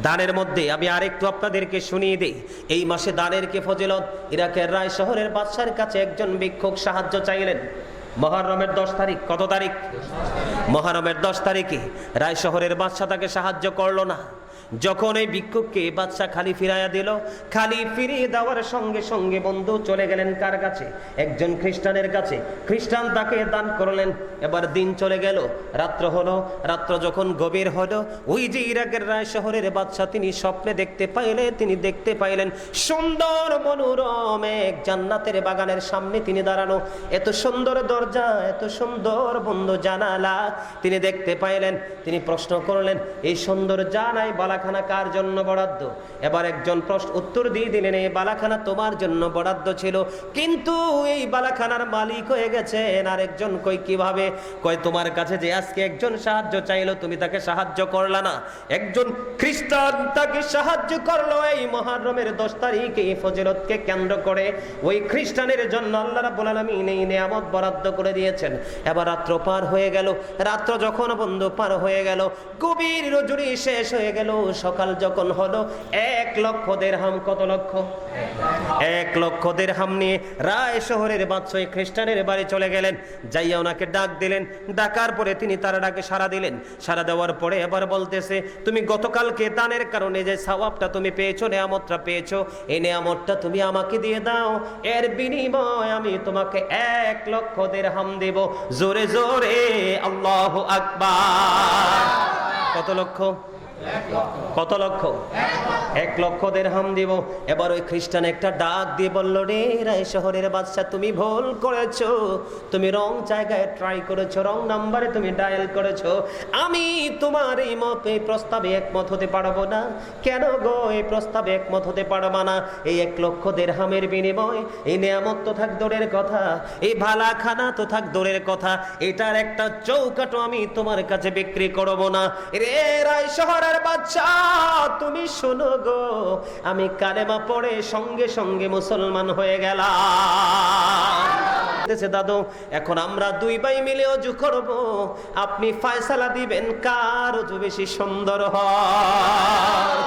দানের মধ্যে আমি আরেকটু আপনাদেরকে শুনিয়ে দিই। এই মাসে দানের কি ফজিলত। ইরাকের রায় শহরের বাদশার কাছে একজন ভিক্ষুক সাহায্য চাইলেন। মুহররমের 10 তারিখ, কত তারিখ? মুহররমের 10 তারিখে রায় শহরের বাদশা তাকে সাহায্য করলো না। যখন এই ভিক্ষুককে বাদশা খালি ফিরাইয়া দিল, খালি ফিরিয়ে দেওয়ার সঙ্গে সঙ্গে বন্ধু চলে গেলেন কার কাছে? একজন খ্রিস্টানের কাছে। খ্রিস্টান তাকে দান করলেন। এবার দিন চলে গেল, রাত্র হলো। রাত্র যখন গভীর হলো, ওই যে ইরাকের রায় শহরের বাদশা তিনি স্বপ্নে দেখতে পাইলেন সুন্দর মনোরম এক জান্নাতের বাগানের সামনে তিনি দাঁড়ানো। এত সুন্দর দরজা, এত সুন্দর বন্ধু জানালা তিনি দেখতে পাইলেন। তিনি প্রশ্ন করলেন, এই সুন্দর জানাই বালাখানা কার জন্য বরাদ্দ? এবার একজন প্রশ্ন উত্তর দিয়ে দিলেন, এই বালাখানা তোমার জন্য বরাদ্দ ছিল, কিন্তু এই বালাখানার মালিক হয়ে গেছেন আরেকজন। কই কিভাবে? কয় তোমার কাছে যে আজকে একজন সাহায্য চাইলো, তুমি তাকে সাহায্য করলা না। একজন খ্রিস্টান তাকে সাহায্য করলো এই মুহররমের 10 তারিখে। এই ফজিলতকে কেন্দ্র করে ওই খ্রিস্টানের জন্য আল্লাহ রাব্বুল আলামিন এই নিয়ামত বরাদ্দ করে দিয়েছেন। এবার রাত্র পার হয়ে গেল। রাত্র যখন বন্ধু পার হয়ে গেল, গভীর রজনী শেষ হয়ে গেল, সকাল যখন হলো, 1 লক্ষ দিরহাম। কত লক্ষ? 1 লক্ষ দিরহাম নিয়ে রায় শহরের বাদশা খ্রিস্টানের বাড়ি চলে গেলেন। যাইয়া ওনাকে ডাক দিলেন। ডাকার পরে তিনি তার ডাকে সাড়া দিলেন। সাড়া দেওয়ার পরে এবার বলতেছে, তুমি গতকালকে দানের কারণে যে সওয়াবটা তুমি পেয়েছো, নিয়ামতটা পেয়েছো, এই নিয়ামতটা তুমি আমাকে দিয়ে দাও। এর বিনিময় আমি তোমাকে 1 লক্ষ দিরহাম দেব। জোরে জোরে আল্লাহু আকবার। কত লক্ষ? কত লক্ষ? 1 লক্ষ দিরহাম দিব। এবার ওই খ্রিস্টান একটা ডাক দিয়ে বলল, রে রায় শহরের বাদশা, তুমি ভুল করেছো, তুমি রং জায়গায় ট্রাই করেছো, রং নাম্বারে তুমি ডায়াল করেছো। আমি তোমার এই প্রস্তাবে একমত হতে পারবো না। কেন গো এই প্রস্তাবে একমত হতে পারবা না? এই 1 লক্ষ দিরহামের বিনিময় এই নিয়ামত তো থাক দূরের কথা, এই ভালাখানা তো থাক দূরের কথা, এটার একটা চৌকাটো আমি তোমার কাছে বিক্রি করবো না। রে রায় শহরের বাদশা, তুমি শোনো গো, আমি কালেমা পড়ে সঙ্গে সঙ্গে মুসলমান হয়ে গেলাম। দাদু, এখন আমরা 2 ভাই মিলে ওযু করব। আপনি ফয়সালা দিবেন কার ওযু বেশি সুন্দর হয়।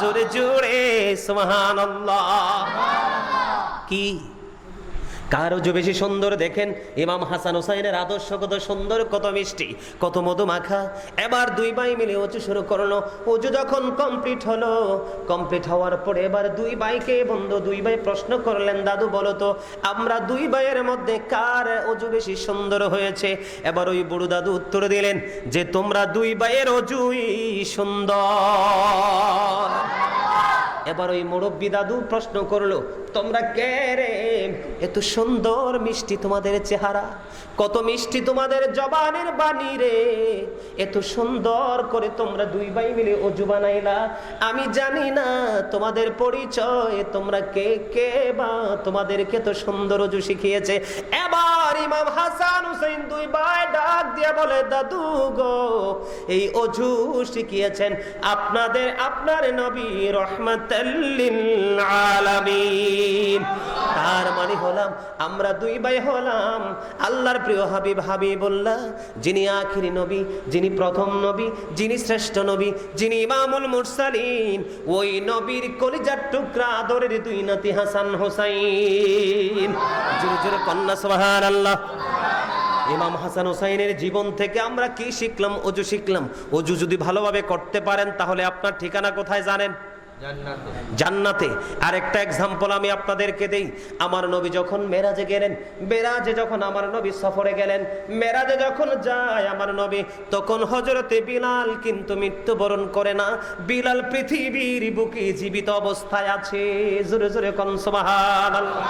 জোরে জোরে সুবহানাল্লাহ। কি কার ওযু বেশি সুন্দর? দেখেন ইমাম হাসান হুসাইনের আদর্শ কত সুন্দর, কত মিষ্টি, কত মধু মাখা। এবার 2 ভাই মিলে ওযু শুরু করলো। ওযু যখন কমপ্লিট হলো, কমপ্লিট হওয়ার পরে এবার 2 ভাইকে বন্ধু 2 ভাই প্রশ্ন করলেন, দাদু বলো তো আমরা 2 ভাইয়ের মধ্যে কার ওযু বেশি সুন্দর হয়েছে? এবার ওই বুড়ো দাদু উত্তর দিলেন যে তোমরা 2 ভাইয়ের ওযুই সুন্দর। এবার ওই মুরব্বী দাদু প্রশ্ন করলো, তোমরা কে রে? এত সুন্দর মিষ্টি তোমাদের চেহারা, কত মিষ্টি তোমাদের জবানের বাণী রে, এত সুন্দর করে তোমরা 2 ভাই মিলে ওযু বানাইলা। আমি জানি না তোমাদের পরিচয়, তোমরা কে কে, বা তোমাদেরকে তো সুন্দর ওযু শিখিয়েছে। এবার ইমাম হাসান হুসাইন 2 ভাই ডাক দিয়ে বলে, দাদু গো, এই ওযু শিখিয়েছেন আপনার নবী রহমাতাল লিল আলামিন। তার মানে হলাম আমরা 2 ভাই হলাম আল্লাহর প্রিয় হাবিব হাবিবুল্লাহ, যিনি আখিরি নবী, যিনি প্রথম নবী, যিনি শ্রেষ্ঠ নবী, যিনি ইমামুল মুরসালিন, ওই নবীর কলিজার টুকরা আদরের 2 নাতি হাসান হুসাইন। জোরে জোরে কন্যা সুবহানাল্লাহ। ইমাম হাসান হুসাইনের জীবন থেকে আমরা কি শিখলাম? ওযু শিখলাম। ওযু যদি ভালোভাবে করতে পারেন তাহলে আপনার ঠিকানা কোথায় জানেন? জান্নাতে। আরেকটা এক্সাম্পল আমি আপনাদেরকে দেই। আমার নবী যখন মেরাজে গেলেন, মেরাজে যখন আমার নবী সফরে গেলেন, মেরাজে যখন যায় আমার নবী, তখন হযরতে বিলাল কিন্তু মৃত্যুবরণ করে না। বিলাল পৃথিবীর বুকে জীবিত অবস্থায় আছে। জোরে জোরে কোন সুবহানাল্লাহ।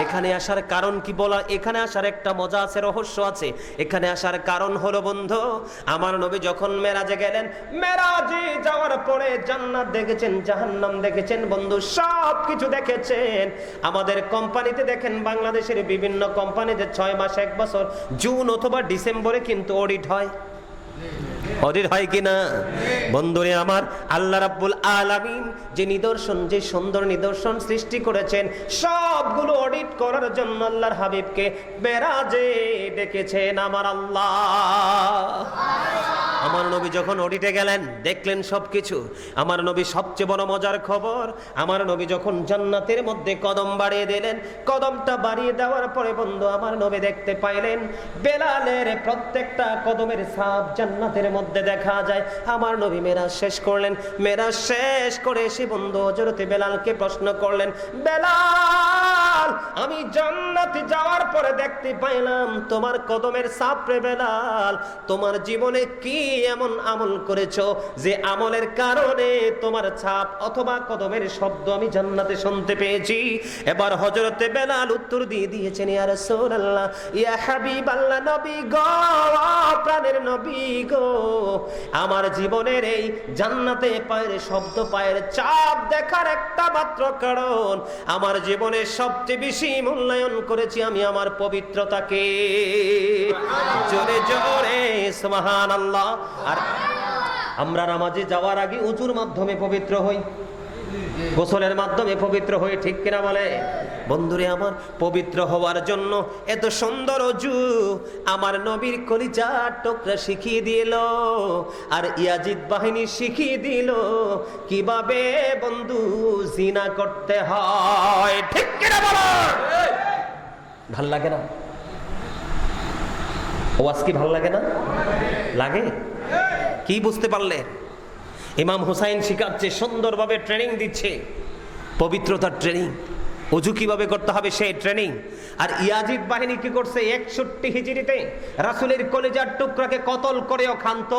এখানে আসার কারণ কি বলা? এখানে আসার একটা মজা আছে, রহস্য আছে। এখানে আসার কারণ হলো বন্ধু, আমার নবী যখন মেরাজে গেলেন, মেরাজে যাওয়ার পরে জান্নাত দেখেছেন, জাহান্নাম দেখেছেন বন্ধু, সব কিছু দেখেছেন। আমাদের কোম্পানিতে দেখেন, বাংলাদেশের বিভিন্ন কোম্পানিতে 6 মাস 1 বছর জুন অথবা ডিসেম্বরে কিন্তু অডিট হয়। অডিট হয় কিনা? বন্ধুরে আমার, আল্লাহ রাব্বুল আলামিন যে নিদর্শন, যে সুন্দর নিদর্শন সৃষ্টি করেছেন, সবগুলো অডিট করার জন্য আল্লাহর হাবিবকে মেরাজে ডেকেছেন আমার আল্লাহ। আমার নবী যখন অডিটে গেলেন, দেখলেন সবকিছু। আমার নবী সবচেয়ে বড় মজার খবর, আমার নবী যখন জান্নাতের মধ্যে কদম বাড়িয়ে দিলেন, কদমটা বাড়িয়ে দেওয়ার পরে বন্ধু আমার নবী দেখতে পাইলেন বেলালের প্রত্যেকটা কদমের ছাপ জান্নাতের মধ্যে দেখা যায়। আমার নবী মেরাজ শেষ করলেন, মেরাজ শেষ করে এসে বন্ধু হযরতে বেলালকে প্রশ্ন করলেন, বেলাল, আমি জান্নাতে যাওয়ার পরে দেখতে পাইলাম তোমার কদমের ছাপ রে বেলাল, তোমার জীবনে কি এমন আমল করেছো যে আমলের কারণে তোমার ছাপ অথবা কদমের শব্দ আমি জান্নাতে শুনতে পেয়েছি? এবার হযরতে বেলাল উত্তর দিয়ে দিয়েছেন, ইয়া রাসূলুল্লাহ, ইয়া হাবিবাল্লাহ, নবী গো, প্রাণের নবী গো, আমার জীবনের এই জান্নাতে পায়ের শব্দ, পায়ের চাপ দেখার একটা মাত্র কারণ, আমার জীবনের সবচেয়ে বেশি মূল্যায়ন করেছি আমি আমার পবিত্রতাকে। জোরে জোরে সুবহানাল্লাহ। আর আমরা নামাজে যাওয়ার আগে উযুর মাধ্যমে পবিত্র হই, গোসলের মাধ্যমে পবিত্র হই, ঠিক কিনা বলে? বন্ধুরে আমার, পবিত্র হওয়ার জন্য এত সুন্দর অজু আমার নবীর কলিজার টুকরা শিখিয়ে দিল, আর ইয়াজিদ বাহিনী শিখিয়ে দিল কিভাবে বন্ধু জিনা করতে হয়, ঠিক কিনা বলো? ভাল লাগে না? ওয়াজ কি ভাল লাগে না? লাগে। কি বুঝতে পারলে? ইমাম হুসাইন শিখাচ্ছে, সুন্দরভাবে ট্রেনিং দিচ্ছে, পবিত্রতার ট্রেনিং, ওযু কিভাবে করতে হবে সেই ট্রেনিং। আর ইয়াজিদ বাহিনী কি করছে? 61 হিজরিতে রাসূলের কলিজার টুকরাকে কতল করেও ক্ষান্ত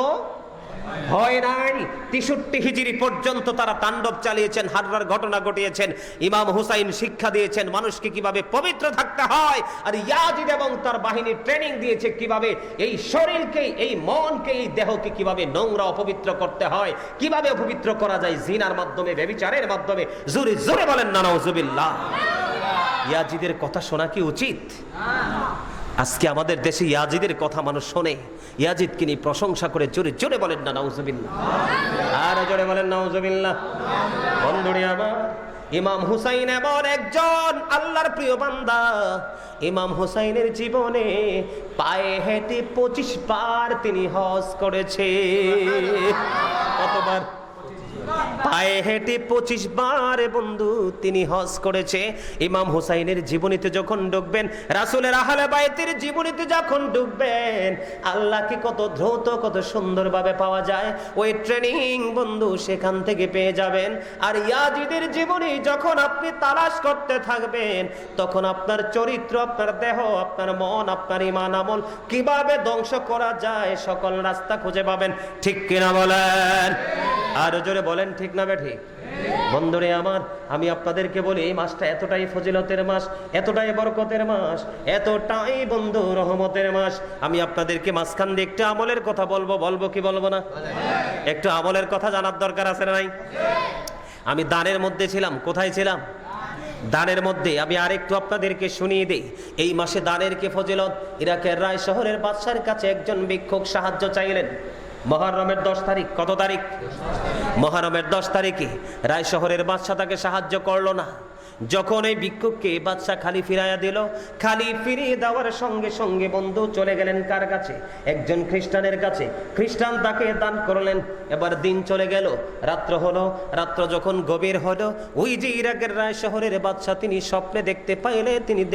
হয় নাই। 63 হিজরি পর্যন্ত তারা তাণ্ডব চালিয়েছেন, হাররার ঘটনা ঘটিয়েছেন। ইমাম হুসাইন শিক্ষা দিয়েছেন মানুষকে কিভাবে পবিত্র থাকতে হয়, আর ইয়াজিদ এবং তার বাহিনী ট্রেনিং দিয়েছে কিভাবে এই শরীরকে, এই মনকে, এই দেহকে কিভাবে নোংরা অপবিত্র করতে হয়, কিভাবে অপবিত্র করা যায় জিনার মাধ্যমে, ব্যভিচারের মাধ্যমে। জোরে জোরে বলেন না নাউজুবিল্লাহ। ইয়াজিদের কথা শোনা কি উচিত? আজকে আমাদের দেশে ইয়াজিদের কথা মানুষ শোনে, ইয়াজিদকে নিয়ে প্রশংসা করে, জোরে জোরে বলেন না নাউজুবিল্লাহ। আর জোরে বলেন নাউজুবিল্লাহ। বন্ধুরে আমার, ইমাম হুসাইন এমন একজন আল্লাহর প্রিয় বান্দা, ইমাম হুসাইনের জীবনে পায়ে হেঁটে 25 বার তিনি হজ করেছে। কতবার? পায়ে হেঁটে 25 বার বন্ধু তিনি হজ করেছে। ইমাম হুসাইনের জীবনীতে যখন ঢুকবেন, রাসূলের আহলে বাইতের জীবনীতে যখন ঢুকবেন, আল্লাহকে কত দ্রুত, কত সুন্দরভাবে পাওয়া যায়, ওই ট্রেনিং বন্ধু সেখান থেকে পেয়ে যাবেন। আর ইয়াজিদের জীবনী যখন আপনি তালাশ করতে থাকবেন, তখন আপনার চরিত্র, আপনার দেহ, আপনার মন, আপনার ঈমান আমল কিভাবে ধ্বংস করা যায় সকল রাস্তা খুঁজে পাবেন, ঠিক কিনা বলেন? আর জোরে বলেন ঠিক না বেঠিক? বন্ধুরে আমার, আমি আপনাদেরকে বলি এই মাসটা এতটাই ফজিলতের মাস, এতটাই বরকতের মাস, এতটাই বন্ধু রহমতের মাস। আমি আপনাদেরকে মাঝখান দিয়ে একটু আমলের কথা বলবো কি বলবো না? একটু আমলের কথা জানার দরকার আছে না নাই? আমি দানের মধ্যে ছিলাম। কোথায় ছিলাম? দানের মধ্যে। আমি আরেকটু আপনাদেরকে শুনিয়ে দিই এই মাসে দানের কি ফজিলত। ইরাকের রায় শহরের বাদশার কাছে একজন ভিক্ষুক সাহায্য চাইলেন। মুহররমের 10 তারিখ। কত তারিখ? মুহররমের 10 তারিখে রায় শহরের বাদশা তাকে সাহায্য করলো না। যখন এই ভিক্ষুককে বাদশা খালি ফিরাইয়া দিল, খালি ফিরিয়ে দেওয়ার সঙ্গে সঙ্গে বন্ধু চলে গেলেন কার কাছে? একজন খ্রিস্টানের কাছে। খ্রিস্টান তাকে দান করলেন। এবার দিন চলে গেল, রাত্র হলো। রাত্র যখন গভীর হলো, ওই যে ইরাকের রায় শহরের বাদশা তিনি স্বপ্নে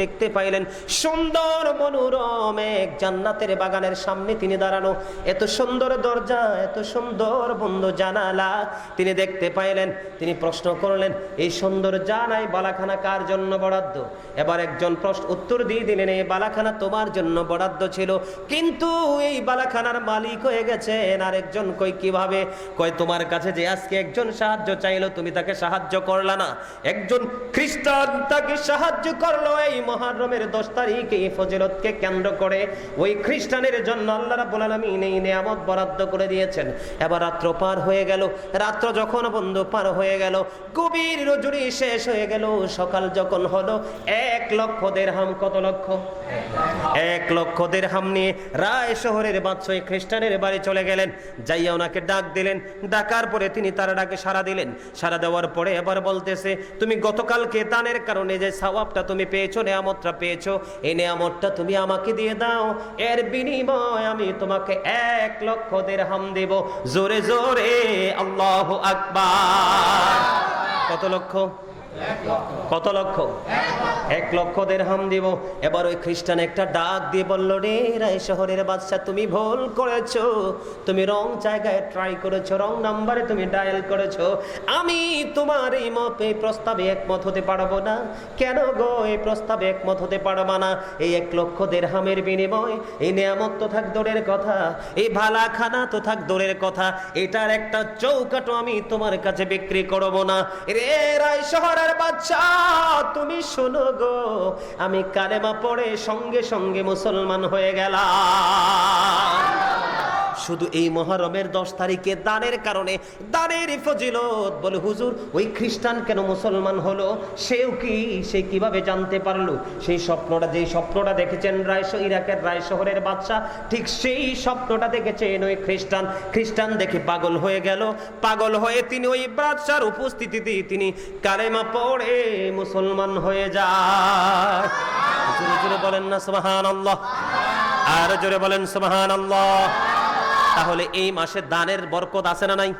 দেখতে পাইলেন সুন্দর মনোরম এক জান্নাতের বাগানের সামনে তিনি দাঁড়ানো। এত সুন্দর দরজা, এত সুন্দর বন্ধু জানালা তিনি দেখতে পাইলেন। তিনি প্রশ্ন করলেন, এই সুন্দর জানাই বালাখানা কার জন্য বরাদ্দ? এবার একজন প্রশ্ন উত্তর দিয়ে দিলেন, এই বালাখানা তোমার জন্য বরাদ্দ ছিল, কিন্তু এই বালাখানার মালিক হয়ে গেছেন আরেকজন। কই কিভাবে? কয় তোমার কাছে যে আজকে একজন সাহায্য চাইলো, তুমি তাকে সাহায্য করলা না। একজন খ্রিস্টান তাকে সাহায্য করলো এই মুহররমের 10 তারিখে, এই ফজিলতকে কেন্দ্র করে ওই খ্রিস্টানের জন্য আল্লাহ রাব্বুল আলামিন এই নিয়ামত বরাদ্দ করে দিয়েছেন। এবার রাত্র পার হয়ে গেল। রাত্র যখন বন্ধু পার হয়ে গেল, গভীর রজনী শেষ হয়ে গেল, সকাল যখন হলো 1,00,000 দিরহাম, কত লক্ষ? 1,00,000 দিরহাম নিয়ে রায় শহরের বাদশা খ্রিস্টানের বাড়ি চলে গেলেন, যাইয়া ওনাকে ডাক দিলেন। ডাকার পরে তিনি তার ডাকে সাড়া দিলেন। সাড়া দেওয়ার পরে এবার বলতেছে, তুমি গতকালকে দানের কারণে যে সওয়াবটা তুমি পেয়েছো, নেয়ামতটা পেয়েছো, এই নেয়ামতটা তুমি আমাকে দিয়ে দাও, এর বিনিময় আমি তোমাকে 1,00,000 দিরহাম দেব। জোরে জোরে আল্লাহু আকবার। কত লক্ষ? কত লক্ষ? 1,00,000 দিরহাম দিব। এবার ওই খ্রিস্টান একটা ডাক দিয়ে বলল, রে রায় শহরের বাদশা, তুমি ভুল করেছো, তুমি রং জায়গায় ট্রাই করেছো, রং নাম্বারে তুমি ডায়াল করেছো। আমি তোমার এই প্রস্তাবে একমত হতে পারবো না। কেন গো এই প্রস্তাবে একমত হতে পারবা না? এই 1,00,000 দিরহামের বিনিময় এই নিয়ামত তো থাক দূরের কথা, এই ভালা খানা তো থাক দূরের কথা, এটার একটা চৌকাটো আমি তোমার কাছে বিক্রি করবো না। রে রায় শহরের বাদশা, তুমি শোনো গো, আমি কালেমা পড়ে সঙ্গে সঙ্গে মুসলমান হয়ে গেলাম। শুধু এই মুহররমের 10 তারিখে দানের কারণে, দানের ফজিলত। বলে হুজুর, ওই খ্রিস্টান কেন মুসলমান হলো? সে কিভাবে জানতে পারলো? সেই স্বপ্নটা, যেই স্বপ্নটা দেখেছেন ইরাকের রায় শহরের বাদশা, ঠিক সেই স্বপ্নটা দেখেছেন ওই খ্রিস্টান। খ্রিস্টান দেখে পাগল হয়ে গেল। পাগল হয়ে তিনি ওই বাদশার উপস্থিতিতে তিনি কালেমা পড়ে মুসলমান হয়ে যায়। জোরে জোরে বলেন না সুবহানাল্লাহ, আর জোরে বলেন সুবহানাল্লাহ। তাহলে এই মাসে দানের বরকত আছে না নাই?